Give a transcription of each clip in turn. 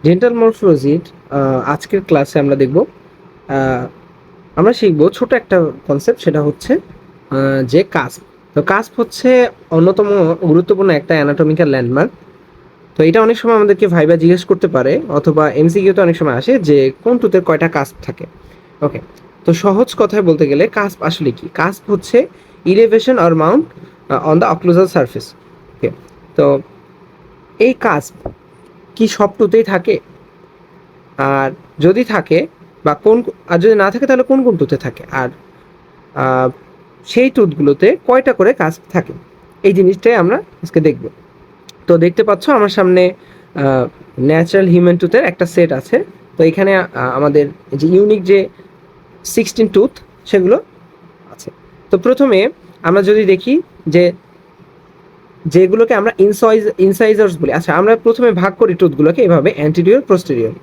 Dental মরফোলজির আজকের ক্লাসে আমরা দেখব, আমরা শিখব ছোট একটা কনসেপ্ট, সেটা হচ্ছে যে কাস্প। তো কাস্প হচ্ছে অন্যতম গুরুত্বপূর্ণ একটা অ্যানাটমিক্যাল ল্যান্ডমার্ক। তো এটা অনেক সময় আমাদেরকে ভাইবা জিজ্ঞেস করতে পারে, অথবা এমসিকিউতে অনেক সময় আসে যে কোন টুথের কয়টা কাস্প থাকে। ওকে, তো সহজ কথায় বলতে গেলে কাস্প আসলে কি? কাস্প হচ্ছে elevation or mount on the occlusal surface. Okay, তো এই কাস্প কি সব টুথেই থাকে? আর যদি থাকে, বা কোন, আর যদি না থাকে তাহলে কোন কোন টুথে থাকে, আর আহ, সেই টুথগুলোতে কয়টা করে কাস্প থাকে, এই জিনিসটাই আমরা আজকে দেখব। তো দেখতে পাচ্ছ আমার সামনে ন্যাচারাল হিউম্যান টুথের একটা সেট আছে। তো এখানে আমাদের যে ইউনিক যে 16 টুথ সেগুলো আছে। তো প্রথমে আমরা যদি দেখি যে যেগুলোকে আমরা ইনসাইজার্স বলি। আচ্ছা, আমরা প্রথমে ভাগ করি টুথগুলোকে এভাবে: অ্যান্টিরিয়র, পোস্টেরিয়র।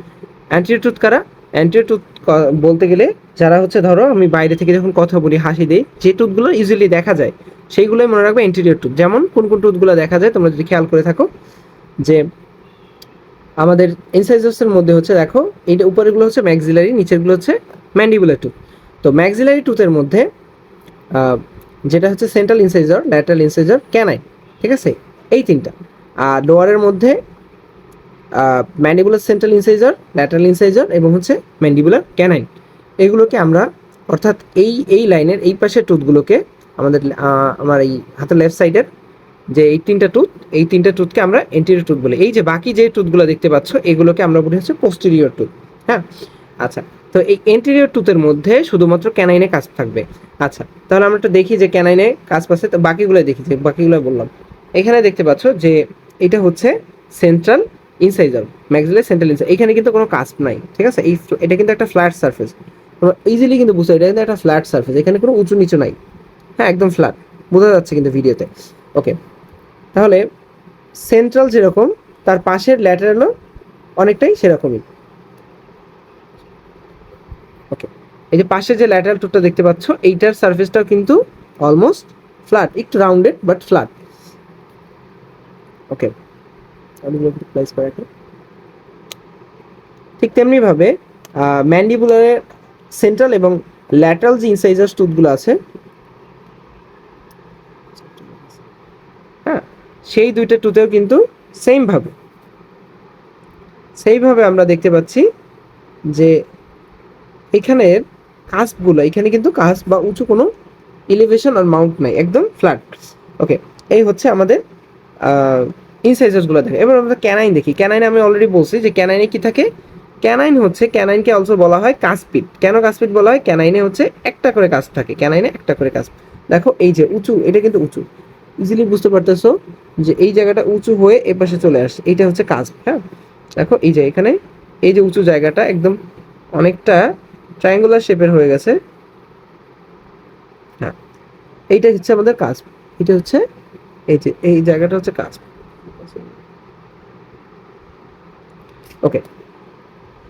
অ্যান্টিরিয়র টুথ কারা? অ্যান্টিরিয়র টুথ বলতে গেলে যারা হচ্ছে, ধরো আমি বাইরে থেকে যখন কথা বলি, হাসি দিই, যে টুথগুলো ইজিলি দেখা যায় সেইগুলোই মনে রাখবে অ্যান্টিরিয়র টুথ। যেমন কোন কোন টুথগুলো দেখা যায় তোমরা যদি খেয়াল করে থাকো, যে আমাদের ইনসাইজার্সের মধ্যে হচ্ছে, দেখো এইটা উপরেরগুলো হচ্ছে ম্যাক্সিলারি, নিচেরগুলো হচ্ছে ম্যান্ডিবুলার টুথ। তো ম্যাক্সিলারি টুথের মধ্যে যেটা হচ্ছে central incisor, lateral incisor, canine, ঠিক আছে, এই তিনটা। আর লোয়ারের মধ্যে mandibular central incisor, lateral incisor এবং হচ্ছে ম্যান্ডিবুলার ক্যানাইন। এগুলোকে আমরা, অর্থাৎ এই লাইনের এই পাশের টুথগুলোকে, আমাদের আমার এই হাতের লেফট সাইডের যে এই তিনটা টুথকে আমরা এন্টিরিয়র টুথ বলি। এই যে বাকি যে টুথগুলো দেখতে পাচ্ছ এগুলোকে আমরা বলি হচ্ছে পোস্টেরিয়র টুথ। হ্যাঁ, আচ্ছা, তো এই এন্টিরিয়র টুথের মধ্যে শুধুমাত্র ক্যানাইনে কাজ থাকবে। আচ্ছা, তাহলে আমরা একটু দেখি যে ক্যানাইনে কাজ পাচ্ছে, তো বাকিগুলো দেখি, যে বাকিগুলো বললাম। এখানে দেখতে পাচ্ছ যে এটা হচ্ছে central incisor, maxillary central incisor. এখানে কিন্তু কোনো কাস্প নাই, ঠিক আছে। এটা কিন্তু একটা ফ্ল্যাট সারফেস, তোমরা ইজিলি কিন্তু বুঝতে, এটা কিন্তু একটা ফ্ল্যাট সারফেস, এখানে কোনো উঁচু নিচু নাই। হ্যাঁ, একদম ফ্ল্যাট, বোঝা যাচ্ছে কিন্তু ভিডিওতে। ওকে, তাহলে সেন্ট্রাল যেরকম, তার পাশের ল্যাটারালও অনেকটাই সেরকমই। ওকে, এই যে পাশে যে ল্যাটারাল টুথটা দেখতে পাচ্ছ, এইটার সারফেসটাও কিন্তু অলমোস্ট ফ্ল্যাট, একটু rounded but flat. Okay, place করে রাখি। ঠিক তেমনিভাবে ম্যান্ডিবুলারের সেন্ট্রাল এবং ল্যাটারাল যে ইনসাইজার টুথগুলো আছে, হ্যাঁ, সেই দুইটা টুথেও কিন্তু সেইভাবে আমরা দেখতে পাচ্ছি যে এখানের কাস্পগুলো, এখানে কিন্তু কাস্প বা উঁচু কোনো এলিভেশন আর মাউন্ট নাই, একদম ফ্ল্যাট। ওকে, এই হচ্ছে আমাদের ইনসাইজার্সগুলো দেখে। এবার আমরা ক্যানাইন দেখি। ক্যানাইনে আমি অলরেডি বলছি যে ক্যানাইনে কি থাকে। ক্যানাইন হচ্ছে, ক্যানাইনকে অলসো বলা হয় কাস্পিড। কেন কাস্পিড বলা হয়? ক্যানাইনে হচ্ছে একটা করে কাস্প থাকে, ক্যানাইনে একটা করে কাস্প। দেখো এই যে উঁচু, এটা কিন্তু উঁচু, ইজিলি বুঝতে পারতেছো যে এই জায়গাটা উঁচু হয়ে এ পাশে চলে আসছে, এইটা হচ্ছে কাস্প। হ্যাঁ, দেখো এই যে এখানে এই যে উঁচু জায়গাটা একদম অনেকটা ট্রায়াঙ্গুলার শেপের হয়ে গেছে। হ্যাঁ, এইটা হচ্ছে আমাদের কাস্প। এটা হচ্ছে এই যে এই জায়গাটা হচ্ছে কাস্প। ওকে,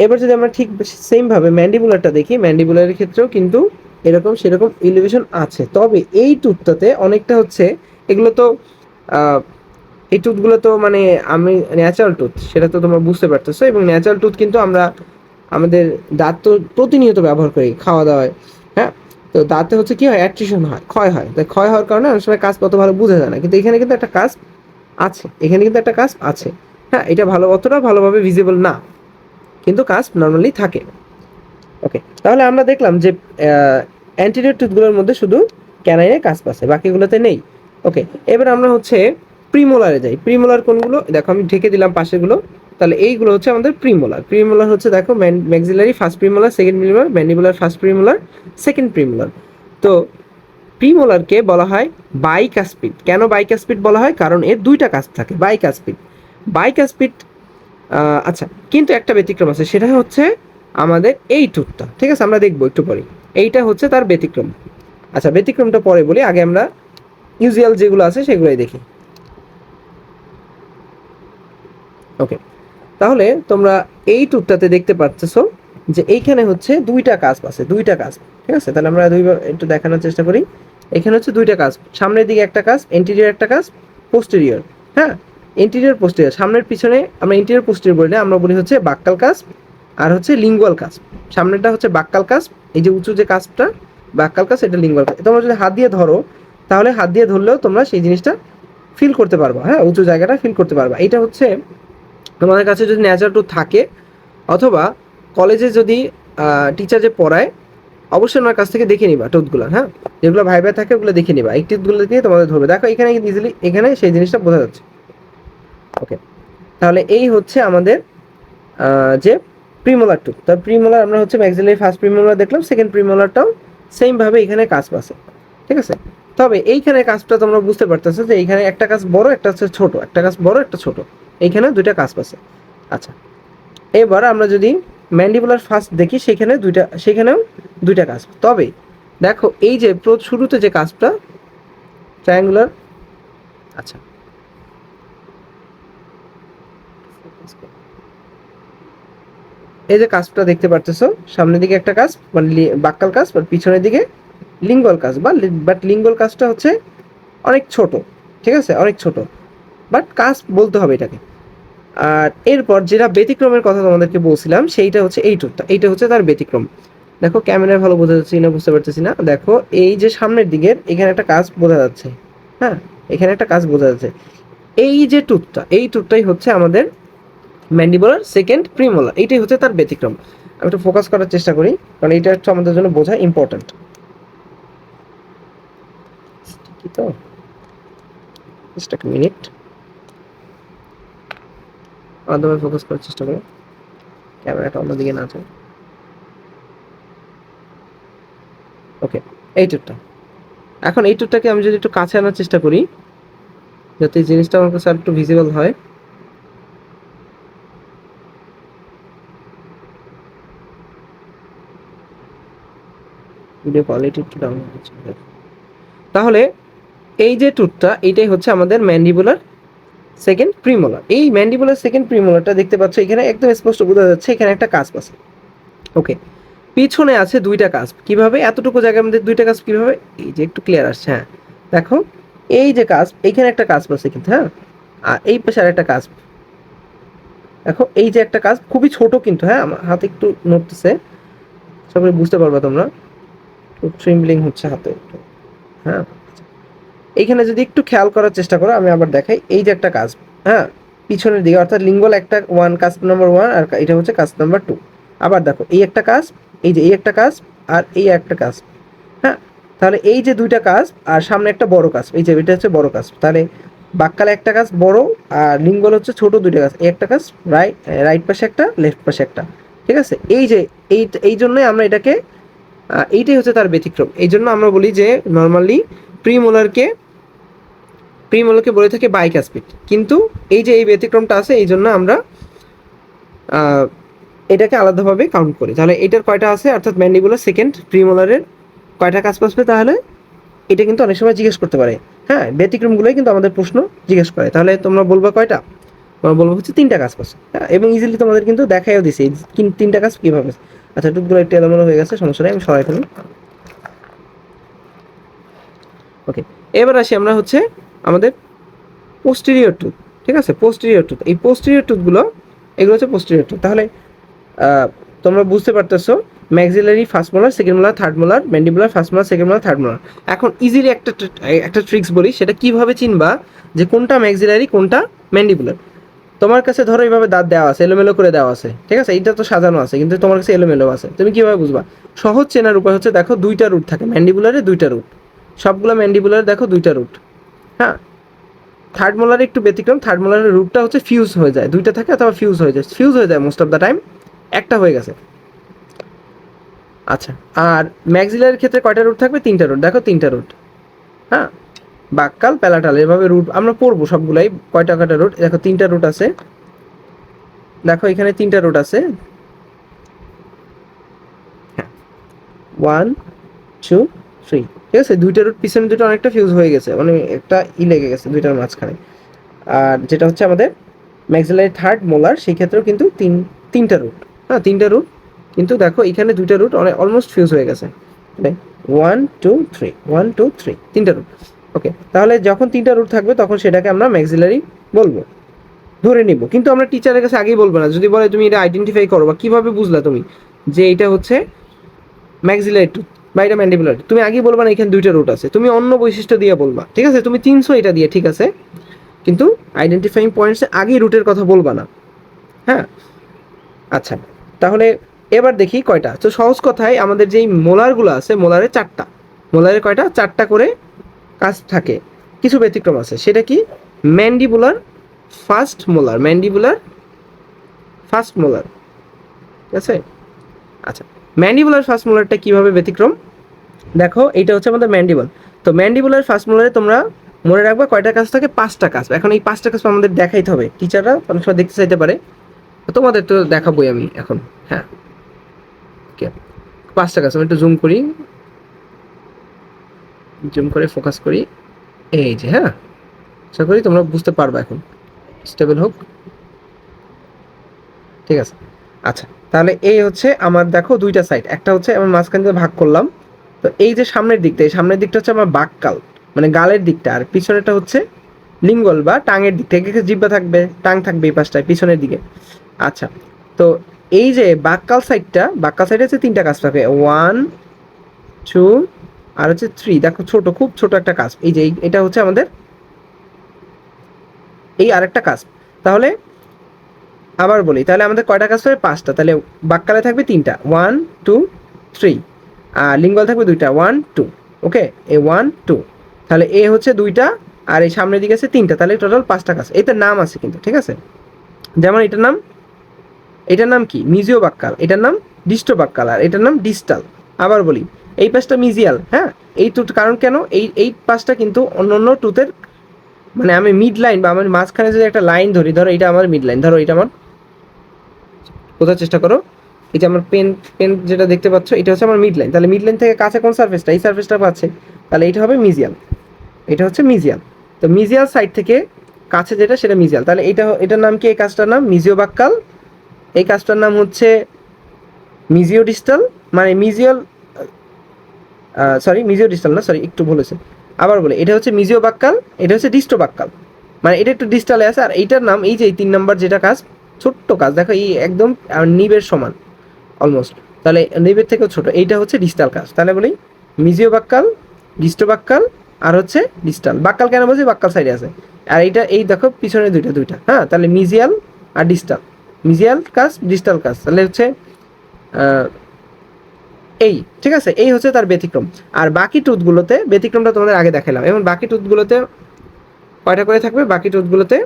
এবার যদি আমরা ঠিক সেম ভাবে ম্যান্ডিবুলারটা দেখি, ম্যান্ডিবুলারের ক্ষেত্রেও কিন্তু এরকম সেরকম ইলিভেশন আছে, তবে এই টুথটাতে অনেকটা হচ্ছে, এগুলো তো আহ, এই টুথগুলো তো মানে আমি ন্যাচারাল টুথ, সেটা তো তোমরা বুঝতে পারতেছো। এবং ন্যাচারাল টুথ কিন্তু আমরা আমাদের দাঁত তো প্রতিনিয়ত ব্যবহার করি খাওয়া দাওয়ায়। হ্যাঁ, তো দাঁতে হচ্ছে কি হয়, অ্যাট্রিশন হয়, ক্ষয় হয়। তাই ক্ষয় হওয়ার কারণে অনেক সময় কাজ কত ভালো বোঝা যায় না, কিন্তু এখানে কিন্তু একটা কাজ আছে, এখানে কিন্তু একটা কাজ আছে। হ্যাঁ, এটা ভালো, অতটা ভালোভাবে ভিজিবল না, কিন্তু কাজ নর্মালি থাকে। ওকে, তাহলে আমরা দেখলাম যে অ্যান্টিরিয়র টুথগুলোর মধ্যে শুধু ক্যানাইনে কাজ পাচ্ছে, বাকিগুলোতে নেই। ওকে, এবার আমরা হচ্ছে প্রিমোলারে যাই। প্রিমোলার কোনগুলো? দেখো আমি ঢেকে দিলাম পাশেগুলো, তাহলে এইগুলো হচ্ছে আমাদের প্রিমোলার। প্রিমোলার হচ্ছে, দেখো maxillary first premolar, second premolar, mandibular first premolar, second premolar. তো প্রিমোলারকে বলা হয় বাইকাস্পিড। কেন বাইকাস্পিড বলা হয়? কারণ এর দুইটা কাজ থাকে, বাইকাস্পিড। বাইকাস্পিড, আচ্ছা, কিন্তু একটা ব্যতিক্রম আছে, সেটা হচ্ছে আমাদের এই টুথটা, ঠিক আছে, আমরা দেখবো একটু পরে। এইটা হচ্ছে তার ব্যতিক্রম। আচ্ছা, ব্যতিক্রমটা পরে বলি, আগে আমরা ইউজুয়াল যেগুলো আছে সেগুলোই দেখি। ওকে, তাহলে তোমরা এই টুথটাতে দেখতে পাচ্ছো যে এইখানে হচ্ছে দুইটা কাজ আছে, দুইটা কাজ, ঠিক আছে। তাহলে আমরা দুইবার একটু দেখানোর চেষ্টা করি। এখানে হচ্ছে দুইটা কাজ, সামনের দিকে একটা কাজ, এন্টিরিয়র একটা কাজ, পোস্টেরিয়র। হ্যাঁ, ইন্টেরিয়র পোস্টেরিয়র, সামনের পিছনে আমরা ইন্টেরিয়র পোস্টেরিয়র বলি না, আমরা বলি হচ্ছে বাক্কাল কাস্প আর হচ্ছে লিঙ্গুয়াল কাস্প। সামনেরটা হচ্ছে বাক্কাল কাস্প, এই যে উঁচু যে কাস্পটা বাক্কাল কাস্প, এটা লিঙ্গুয়াল কাস্প। তোমরা যদি হাত দিয়ে ধরো তাহলে হাত দিয়ে ধরলেও তোমরা সেই জিনিসটা ফিল করতে পারবা, হ্যাঁ, উঁচু জায়গাটা ফিল করতে পারবা। এটা হচ্ছে তোমাদের কাছে যদি ন্যাচারাল টুথ থাকে, অথবা কলেজে যদি টিচার যে পড়ায় অবশ্যই ওনার কাছ থেকে দেখে নিবা টুথগুলো, হ্যাঁ, যেগুলো ভাই ভাই থাকে ওগুলো দেখে নিবা, এই টিথগুলো দিয়ে তোমাদের ধরবে। দেখো এখানে ইজিলি এখানে সেই জিনিসটা বোঝা যাচ্ছে। ওকে, তাহলে এই হচ্ছে আমাদের যে প্রিমোলার টুথ। তার প্রিমোলার আমরা হচ্ছে ম্যাক্সিলারি ফার্স্ট প্রিমোলার দেখলাম, সেকেন্ড প্রিমোলারটাও সেমভাবে এখানে কাজ আছে, ঠিক আছে। তবে এইখানে কাজটা তোমরা বুঝতে পারতেছো যে এইখানে একটা কাজ বড়, একটা হচ্ছে ছোট, একটা কাজ বড়, একটা ছোট, এইখানে দুইটা কাজ আছে। আচ্ছা, এবার আমরা যদি ম্যান্ডিবুলার ফার্স্ট দেখি, সেখানেও দুইটা কাজ। তবে দেখো এই যে শুরুতে যে কাজটা ট্রায়াঙ্গুলার, আচ্ছা এই যে কাজটা দেখতে পারতেছো, সামনের দিকে একটা কাজ মানে বাক্কাল কাজ, আর পিছনের দিকে লিঙ্গুয়াল কাজ, বাট লিঙ্গুয়াল কাজটা হচ্ছে অনেক ছোট, ঠিক আছে, অনেক ছোট, বাট কাজ বলতে হবে এটাকে। আর এরপর যেটা ব্যতিক্রমের কথা তোমাদেরকে বলছিলাম সেইটা হচ্ছে এই টুথটা, এইটা হচ্ছে তার ব্যতিক্রম। দেখো ক্যামেরায় ভালো বোঝা যাচ্ছে না, বুঝতে পারতেছি না। দেখো এই যে সামনের দিকের এখানে একটা কাজ বোঝা যাচ্ছে, হ্যাঁ, এখানে একটা কাজ বোঝা যাচ্ছে। এই যে টুথটা, এই টুথটাই হচ্ছে আমাদের ম্যান্ডিবুলার সেকেন্ড প্রিমোলার, এইটাই হচ্ছে তার ব্যতিক্রম। আমি একটু ফোকাস করার চেষ্টা করি, কারণ এটা হচ্ছে আমাদের জন্য বোঝা ইম্পর্টেন্ট। কি তো জাস্ট এক মিনিট, মাধ্যমে ফোকাস করার চেষ্টা করি, ক্যামেরাটা অন্যদিকে না যায়। ওকে, এই টুথটা, এখন এই টুথটাকে আমি যদি একটু কাছে আনার চেষ্টা করি যাতে এই জিনিসটা আমার কাছে আর একটু ভিজিবল হয়। ভিডিও কোয়ালিটি একটু ডাউন হচ্ছে। তাহলে এই যে টুথটা, এইটাই হচ্ছে আমাদের ম্যান্ডিবুলার সেকেন্ড প্রিমোলার। এই ম্যান্ডিবুলার সেকেন্ড প্রিমোলারটা দেখতে পাচ্ছ এখানে একদম স্পষ্ট বোঝা যাচ্ছে, এখানে একটা কাজ আছে। ওকে, পিছনে আছে দুইটা কাজ। কিভাবে এতটুকু জায়গার মধ্যে দুইটা কাজ কিভাবে, এই যে একটু ক্লিয়ার আসছে, হ্যাঁ দেখো এই যে কাজ, এইখানে একটা কাজ আছে কিন্তু, হ্যাঁ, আর এই পাশে আর একটা কাজ। দেখো এই যে একটা কাজ খুবই ছোট কিন্তু, হ্যাঁ, আমার হাতে একটু নড়তেছে, সবাই বুঝতে পারবা তোমরা, ট্রিমব্লিং হচ্ছে হাতে একটু, হ্যাঁ। এইখানে যদি একটু খেয়াল করার চেষ্টা করো, আমি আবার দেখাই, এই যে একটা কাজ, হ্যাঁ, পিছনের দিকে, অর্থাৎ লিঙ্গল একটা ওয়ান, কাজ নাম্বার ওয়ান, আর এটা হচ্ছে কাজ নাম্বার টু। আবার দেখো এই একটা কাজ, এই যে এই একটা কাজ, আর এই একটা কাজ, হ্যাঁ। তাহলে এই যে দুইটা কাজ আর সামনে একটা বড় কাজ, এই যে এটা হচ্ছে বড় কাজ। তাহলে বাক্কালে একটা কাজ বড়, আর লিঙ্গল হচ্ছে ছোট দুইটা কাজ, এই একটা কাজ রাইট, রাইট পাশে একটা, লেফট পাশে একটা, ঠিক আছে। এই যে এই জন্যই আমরা এটাকে এইটাই হচ্ছে তার ব্যতিক্রম। এই জন্য আমরা বলি যে নর্মালি প্রিমোলারকে প্রিমোলারকে বলে থাকি বাইকাসপিড, কিন্তু এই যে এই ব্যতিক্রমটা আছে এই জন্য আমরা এটাকে আলাদাভাবে কাউন্ট করি। তাহলে এটার কয়টা আছে, অর্থাৎ ম্যান্ডিবুলার সেকেন্ড প্রিমোলারের কয়টা কাজ পাসবে, তাহলে এটা কিন্তু অনেক সময় জিজ্ঞেস করতে পারে, হ্যাঁ, ব্যতিক্রমগুলোই কিন্তু আমাদের প্রশ্ন জিজ্ঞেস করে। তাহলে তোমরা বলবা কয়টা, তোমরা বলবো হচ্ছে তিনটা কাজ পাচ্ছে, হ্যাঁ, এবং ইজিলি তোমাদের কিন্তু দেখাইও দিছে তিনটা কাজ কীভাবে। আচ্ছা, টুকগুলো একটু এলোমেলো হয়ে গেছে, সমস্যা নেই, আমি সরাই ফেলি। ওকে, এবার আসি আমরা হচ্ছে আমাদের পোস্টেরিয়র টুথ, ঠিক আছে, পোস্টেরিয়র টুথ। এই পোস্টেরিয়র টুথগুলো, এগুলো হচ্ছে পোস্টেরিয়র টুথ। তাহলে তোমরা বুঝতে পারতেছো maxillary first molar, second molar, third molar, mandibular first molar, second molar, third molar. এখন ইজিলি একটা ট্রিক্স বলি, সেটা কিভাবে চিনবা যে কোনটা ম্যাক্সিলারি কোনটা ম্যান্ডিবুলার। তোমার কাছে ধরো এইভাবে দাঁত দেওয়া আছে, এলোমেলো করে দেওয়া আছে, ঠিক আছে, এইটা তো সাজানো আছে, কিন্তু তোমার কাছে এলোমেলো আছে, তুমি কিভাবে বুঝবা? সহজ চেনার উপায় হচ্ছে, দেখো দুইটা রুট থাকে ম্যান্ডিবুলারে, দুইটা রুট, সবগুলো ম্যান্ডিবুলারে দেখো দুইটা রুট, হ্যাঁ। থার্ড মোলারে একটু ব্যতিক্রম, থার্ড মোলারের রুটটা হচ্ছে ফিউজ হয়ে যায়, দুইটা থাকে অথবা ফিউজ হয়ে যায় মোস্ট অফ দ্য টাইম, একটা হয়ে গেছে। আচ্ছা, আর ম্যাক্সিলারের ক্ষেত্রে কয়টা রুট থাকবে? তিনটা রুট, দেখো তিনটা রুট, হ্যাঁ, বাক্কাল প্যালাটাল এভাবে রুট আমরা পড়বো সবগুলাই, কয়টা কয়টা রুট, দেখো তিনটা রুট আছে, দেখো এখানে তিনটা রুট আছে, হ্যাঁ, 1 2 3, ঠিক আছে। দুইটা রুট পিছনে দুটো অনেকটা ফিউজ হয়ে গেছে, মানে একটা লেগে গেছে দুইটার মাঝখানে। আর যেটা হচ্ছে আমাদের ম্যাক্সিলারি থার্ড মোলার, সেই ক্ষেত্রেও কিন্তু তিনটা রুট, হ্যাঁ, তিনটা রুট, কিন্তু দেখো এখানে দুইটা রুট অনেক অলমোস্ট ফিউজ হয়ে গেছে, মানে 1 2 3, 1 2 3, তিনটা রুট। ওকে, তাহলে যখন তিনটা রুট থাকবে তখন সেটাকে আমরা ম্যাক্সিলারি বলবো। ধরে নিব, কিন্তু আমরা টিচারের কাছে আগেই বলবো না। যদি বলে তুমি এটা আইডেন্টিফাই করো বা কিভাবে বুঝলা তুমি যে এটা হচ্ছে ম্যাক্সিলারি টুথ বা এটা ম্যান্ডিবুলার, তুমি আগেই বলবা না এখানে দুইটা রুট আছে, তুমি অন্য বৈশিষ্ট্য দিয়ে বলবা, ঠিক আছে? তুমি 300 এটা দিয়ে ঠিক আছে, কিন্তু আইডেন্টিফাইং পয়েন্টসে আগেই রুটের কথা বলবা না। হ্যাঁ, আচ্ছা, তাহলে এবার দেখি কয়টা। তো সহজ কথায় আমাদের যেই মোলারগুলো আছে, মোলারে চারটা, মোলারে কয়টা? চারটা করে কাজ থাকে। কিছু ব্যতিক্রম আছে, সেটা কি? Mandibular first molar, mandibular first molar, ঠিক আছে? আচ্ছা, ম্যান্ডিবুলার ফার্স্ট মোলারটা কীভাবে ব্যতিক্রম? দেখো, এইটা হচ্ছে আমাদের ম্যান্ডিবল। তো ম্যান্ডিবুলার ফার্স্ট মোলারে তোমরা মনে রাখবা কয়টা কাজ থাকে? 5টা কাজ। এখন এই 5টা কাজ আমাদের দেখাইতে হবে, টিচাররা অনেক সময় দেখতে চাইতে পারে, তোমাদের তো দেখাবোই আমি এখন। হ্যাঁ, ওকে, 5টা কাজ। আমি একটু জুম করি, জুম করে ফোকাস করি, এই যে। হ্যাঁ, আশা করি তোমরা বুঝতে পারবা। এখন স্টেবল হোক, ঠিক আছে? আচ্ছা, তাহলে এই হচ্ছে আমার, দেখো দুইটা সাইড, একটা হচ্ছে আমার মাঝখান দিয়ে ভাগ করলাম। তো এই যে সামনের দিকটা, এই সামনের দিকটা হচ্ছে আমার বাককাল, মানে গালের দিকটা, আর পিছনেরটা হচ্ছে লিঙ্গল বা টাঙের দিক থেকে জিহ্বা থাকবে, টাং থাকবে এই পাশটায় পিছনের দিকে। আচ্ছা, তো এই যে বাককাল সাইডটা, বাককাল সাইডে হচ্ছে 3টা কাজ থাকে, 1 2 আর হচ্ছে 3। দেখো ছোট, খুব ছোট একটা কাজ, এই যে এটা হচ্ছে আমাদের এই আরেকটা কাজ। তাহলে আবার বলি, তাহলে আমাদের কয়টা কাজ হবে? 5টা। তাহলে বাককালে থাকবে 3টা, 1 2 3, আর লিঙ্গল থাকবে 2টা, 1 2। ওকে, এই 1 2, তাহলে এ হচ্ছে 2টা, আর এই সামনের দিকে আছে 3টা, তাহলে টোটাল 5টা কাজ। এটার নাম আছে কিন্তু, ঠিক আছে? যেমন এটার নাম কি? মিজিও বাক্কাল, এটার নাম ডিস্টো বাক্কাল, আর এটার নাম ডিস্টাল। আবার বলি, এই পাশটা মিজিয়াল। হ্যাঁ, এই টুথ, কারণ কেন? এই পাশটা কিন্তু অন্য অন্য টুথের, মানে আমি মিড লাইন বা আমার মাঝখানে যদি একটা লাইন ধরি, ধরো এটা আমার মিড লাইন, ধরো এটা আমার, বোঝার চেষ্টা করো, এই যে আমার পেন, পেন যেটা দেখতে পাচ্ছ, এটা হচ্ছে আমার মিড লাইন। তাহলে মিড লাইন থেকে কাছে কোন সার্ফেসটা? এই সার্ফেসটা পাচ্ছে, তাহলে এটা হবে মিজিয়াল, এটা হচ্ছে মিজিয়াল। তো মিজিয়াল সাইড থেকে কাছে যেটা, সেটা মিজিয়াল। তাহলে এটার নাম কি? এই কাজটার নাম মিজিও বাক্কাল, এই কাজটার নাম হচ্ছে মিজিও ডিস্টাল, মানে মিজিয়াল, সরি মিজিও ডিস্টাল না, সরি একটু ভুলেছে। আবার বলে, এটা হচ্ছে মিজিও বাক্কাল, এটা হচ্ছে ডিস্টো বাক্কাল, মানে এটা একটু ডিস্টালে আছে। আর এইটার নাম, এই যে এই 3 নাম্বার যেটা কাজ, ছোট্ট কাজ, দেখো এই একদম নিবের সমান অলমোস্ট, তাহলে নিবের থেকেও ছোট, এইটা হচ্ছে ডিস্টাল কাজ। তাহলে বলি মিজিও বাক্কাল, ডিস্টো বাক্কাল, আর হচ্ছে ডিস্টাল বাক্কাল। কেন বলছি? বাক্কাল সাইডে আছে। আর এইটা, এই দেখো পিছনে দুইটা দুইটা। হ্যাঁ, তাহলে মিজিয়াল আর ডিস্টাল, মিজিয়াল কাজ, ডিস্টাল কাজ, তাহলে হচ্ছে এই, ঠিক আছে? এই হচ্ছে তার ব্যতিক্রম। আর বাকি টুথগুলোতে ব্যতিক্রমটা তোমাদের আগে দেখালাম। এবং বাকি টুথগুলোতে কয়টা করে থাকবে? বাকি টুথগুলোতে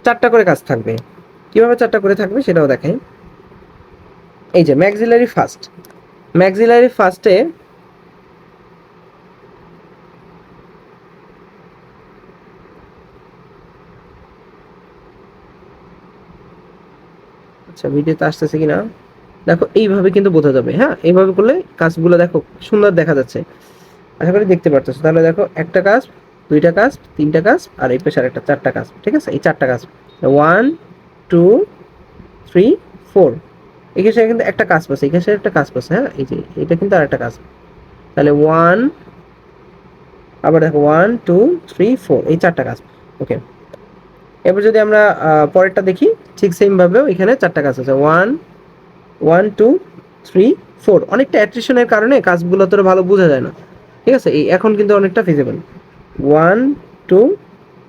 4টা করে কাজ থাকবে। কিভাবে 4টা করে থাকবে সেটাও দেখাই। এই যে ম্যাক্সিলারি ফার্স্ট, ম্যাক্সিলারি ফার্স্টে আচ্ছা, ভিডিওতে আসতেছে কিনা দেখো, এইভাবে কিন্তু বোঝা যাবে। হ্যাঁ, এইভাবে করলে কাজগুলো দেখো সুন্দর দেখা যাচ্ছে, আশা করি দেখতে পারতেছো। তাহলে দেখো, একটা কাজ, 2টা কাজ, 3টা কাজ, আর এই পেশার একটা 4টা কাজ, ঠিক আছে? এই 4টা কাজ, 1 2 3 4। এখানে কিন্তু একটা কাজ পাচ্ছে, এখানে একটা কাজ পাচ্ছে। হ্যাঁ, এই যে এটা কিন্তু আর একটা কাজ। তাহলে 1, আবার দেখো 1 2 3 4, এই 4টা কাজ। ওকে, এবার যদি আমরা পরেরটা দেখি, ঠিক সেম ভাবেও এখানে 4টা কাজ আছে, 1 1 2 3 4। অনেকটা অ্যাট্রিশনের কারণে কাজগুলো তোর ভালো বোঝা যায় না, ঠিক আছে? এই এখন কিন্তু অনেকটা ফিজিবল। 1 2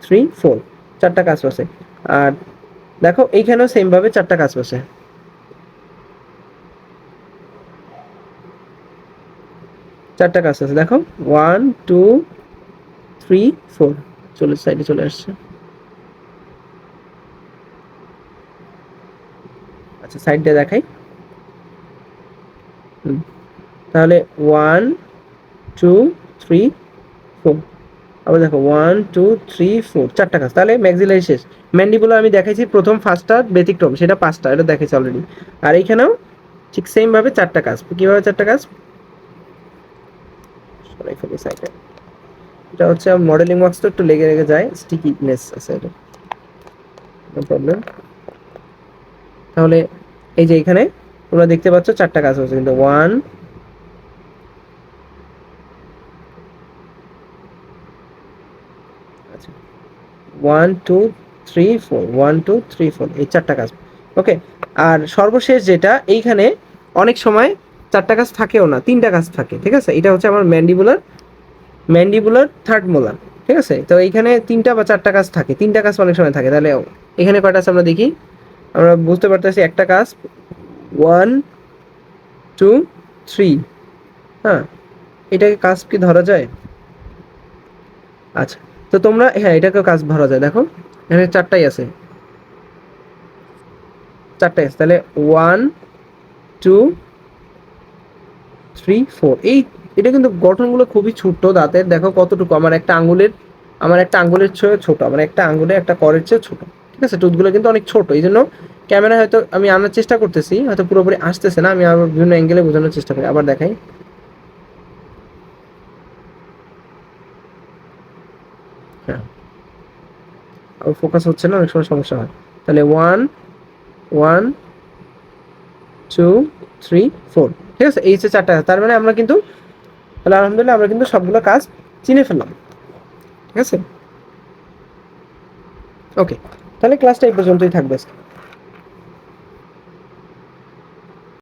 3 4, 4টা কাজ আছে। আর দেখো এইখানেও সেম ভাবে 4টা কাজ আছে, 4টা কাজ আছে। দেখো 1 2 3 4, চলে সাইডে চলে আসছে। আচ্ছা, সাইড দিয়ে দেখাই। তাহলে 1 2 3 4, আবার দেখো 1 2 3 4, 4টা কাজ। তাহলে ম্যাক্সিলারি শেষ। ম্যান্ডিবুলার আমি দেখাইছি প্রথম, ফার্স্টটা ব্যতিক্রম, সেটা 5টা, এটা দেখাইছি অলরেডি। আর এইখানেও ঠিক সেম ভাবে 4টা কাজ। কিভাবে 4টা কাজ? সরাই ফেলি সাইডে, এটা হচ্ছে মডেলিং ওয়ার্কস, তো একটু লেগে লেগে যায়, স্টিকিনেস আছে, এটা নো প্রবলেম। তাহলে এই যে এখানে তোমরা দেখতে পাচ্ছ 4টা কাজ হচ্ছে, কিন্তু 1 আচ্ছা 1 2 3 4, 1 2 3 4, এই 4টা কাজ। ওকে, আর সর্বশেষ যেটা এইখানে অনেক সময় 4টা কাজ থাকেও না, 3টা কাজ থাকে, ঠিক আছে? এটা হচ্ছে আমার ম্যান্ডিবুলার থার্ড মোলার, ঠিক আছে? তো এইখানে 3টা বা 4টা কাজ থাকে, 3টা কাজ অনেক সময় থাকে। তাহলে এখানে কয়টা আছে আমরা দেখি, আমরা বুঝতে পারতেছি একটা কাজ 1 2 3, হ্যাঁ, এটাকে কাজ কি ধরা যায়? আচ্ছা, তো তোমরা হ্যাঁ এটাকেও কাজ ধরা যায়। দেখো এখানে 4টাই আছে, 4টাই আছে, তাহলে 1 2 3 4, এই এটা কিন্তু গঠনগুলো খুবই ছোট দাঁতের। দেখো কতটুকু, আমার একটা আঙ্গুলের চেয়ে ছোট, আমার একটা আঙ্গুলে একটা করের চেয়ে ছোট, ঠিক আছে? টুথগুলো কিন্তু অনেক ছোট, এই জন্য ক্যামেরা হয়তো আমি আনার চেষ্টা করতেছি, হয়তো পুরোপুরি আসতেছে না, আমি আবার বিভিন্ন অ্যাঙ্গেলে বোঝানোর চেষ্টা করি। আবার দেখাই, হ্যাঁ ফোকাস হচ্ছে না, অনেক সময় সমস্যা হয়। তাহলে 1 2 3 4, ঠিক আছে? এই যে 4টা, তার মানে আমরা কিন্তু, তাহলে আলহামদুলিল্লাহ আমরা কিন্তু সবগুলো কাজ চিনে ফেললাম, ঠিক আছে? ওকে, তাহলে ক্লাসটা এই পর্যন্তই থাকবে।